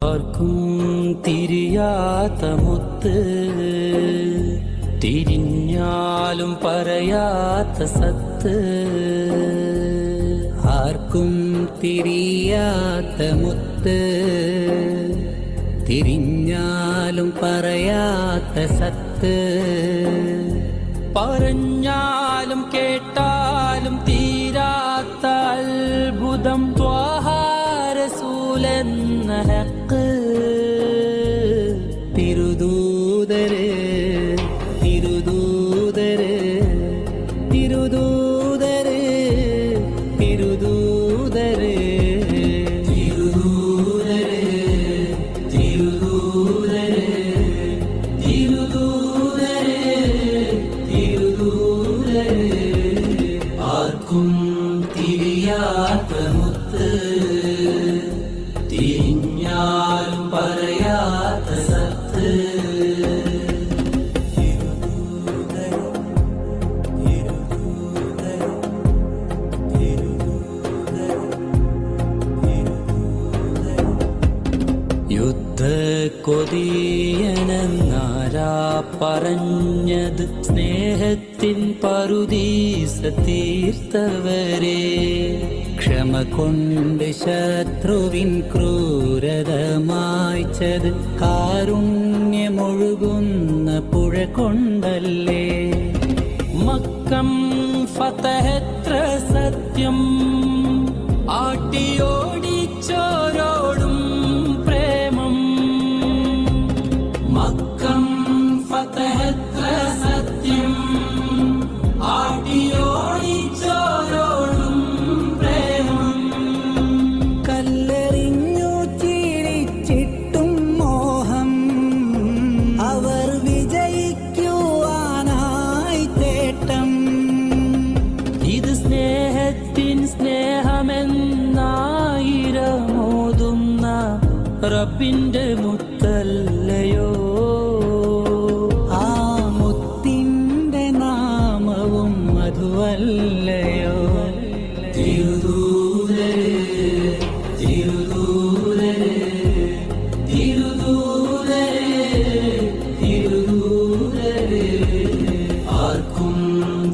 ആർക്കും തിരിയാത്ത മുത്ത്, തിരിഞ്ഞാലും പറയാത്ത സത്ത്. ആർക്കും തിരിയാത്ത മുത്ത്, തിരിഞ്ഞാലും പറയാത്ത സത്ത്. പറഞ്ഞാലും കേട്ടാലും തീരാത്ത അത്ഭുതം ത്വാഹ റസൂലെന്ന ഹക്ക്. തിരുദൂതരെ തിരുദൂതരെ തിരുദൂതരെ തിരുദൂതരെ തിരുദൂതരെ തിരുദൂതരെ തിരുദൂതരെ തിരുദൂതരെ. ആർക്കും തിരിയാത്ത മുത്ത്, തിരിഞ്ഞാലും പറയാത്ത സത്ത്. യുദ്ധക്കൊതിയനെന്നാരാ പറഞ്ഞത്, സ്നേഹത്തിൻ പറുദീസ തീർത്തവരെ. ക്ഷമ കൊണ്ട് ശത്രുവിൻ ക്രൂരത മായ്ച്ചത്, കാരുണ്യമൊഴുകുന്ന പുഴ കൊണ്ടല്ലേ. മക്കം ഫതഹെത്ര സത്യം, ആട്ടിയോടിച്ചോരോടും പ്രേമം. മക്കം ഫതഹെത്ര സത്യം, ആട്ടിയോടിച്ചോരോടും പ്രേമം. കല്ലെറിഞ്ഞു ചിരിച്ചിട്ടും മോഹം, അവർ വിജയിക്കുവാനായി തേട്ടം. ഇത് സ്നേഹത്തിൻ സ്നേഹമെന്നായിരമോതുന്ന റബ്ബിന്റെ മുത്തല്ലയോ. ആ മുത്തിന്റെ നാമവും മധുവല്ലയോ. തിരുദൂതരെ തിരുദൂതരെ തിരുദൂതരെ തിരുദൂതരെ. ആർക്കും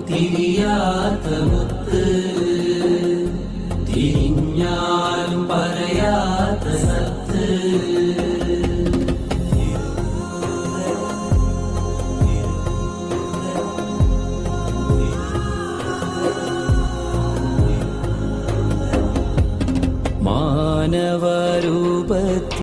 തിരിയാത്ത മുത്ത്, തിരിഞ്ഞാലും പറയാത്ത സത്ത്.